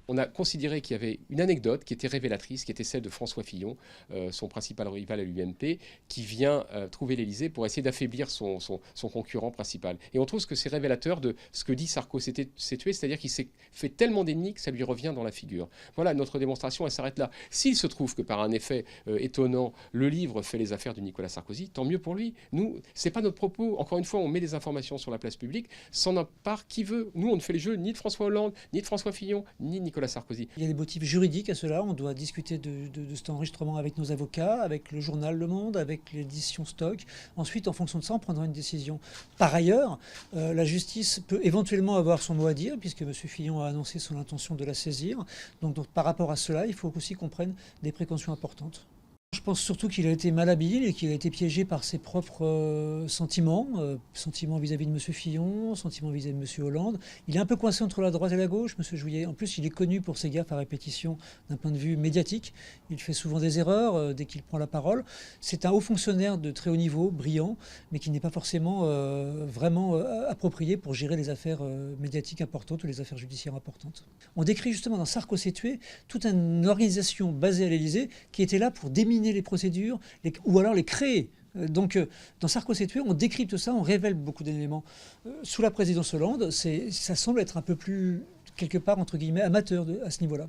On a considéré qu'il y avait une anecdote qui était révélatrice, qui était celle de François Fillon, son principal rival à l'UMP, qui vient trouver l'Élysée pour essayer d'affaiblir son concurrent principal. Et on trouve que c'est révélateur de ce que dit Sarko s'est tué, c'est-à-dire qu'il s'est fait tellement d'ennemis que ça lui revient dans la figure. Voilà, notre démonstration, elle s'arrête là. S'il se trouve que par un effet étonnant, le livre fait les affaires de Nicolas Sarkozy, tant mieux pour lui. Nous, c'est pas notre propos. Encore une fois, on met des informations sur la place publique, s'en empare qui veut. Nous, on ne fait les jeux ni de François Hollande, ni de François Fillon, ni de Nicolas Sarkozy. Il y a des motifs juridiques à cela. On doit discuter de cet enregistrement avec nos avocats, avec le journal Le Monde, avec l'édition Stock. Ensuite, en fonction de ça, on prendra une décision. Par ailleurs, la justice peut éventuellement avoir son mot à dire, puisque M. Fillon a annoncé son intention de la saisir. Donc par rapport à cela, il faut aussi qu'on prenne des précautions importantes. Je pense surtout qu'il a été malhabile et qu'il a été piégé par ses propres sentiments, sentiments vis-à-vis de M. Fillon, sentiments vis-à-vis de M. Hollande. Il est un peu coincé entre la droite et la gauche, M. Jouyet. En plus, il est connu pour ses gaffes à répétition d'un point de vue médiatique. Il fait souvent des erreurs dès qu'il prend la parole. C'est un haut fonctionnaire de très haut niveau, brillant, mais qui n'est pas forcément vraiment approprié pour gérer les affaires médiatiques importantes ou les affaires judiciaires importantes. On décrit justement dans Sarko s'est tué toute une organisation basée à l'Élysée qui était là pour déminer les procédures ou alors les créer. Donc, dans Sarko s'est tué, on décrypte ça, on révèle beaucoup d'éléments. Sous la présidence Hollande, ça semble être un peu plus, quelque part, entre guillemets, amateur à ce niveau-là.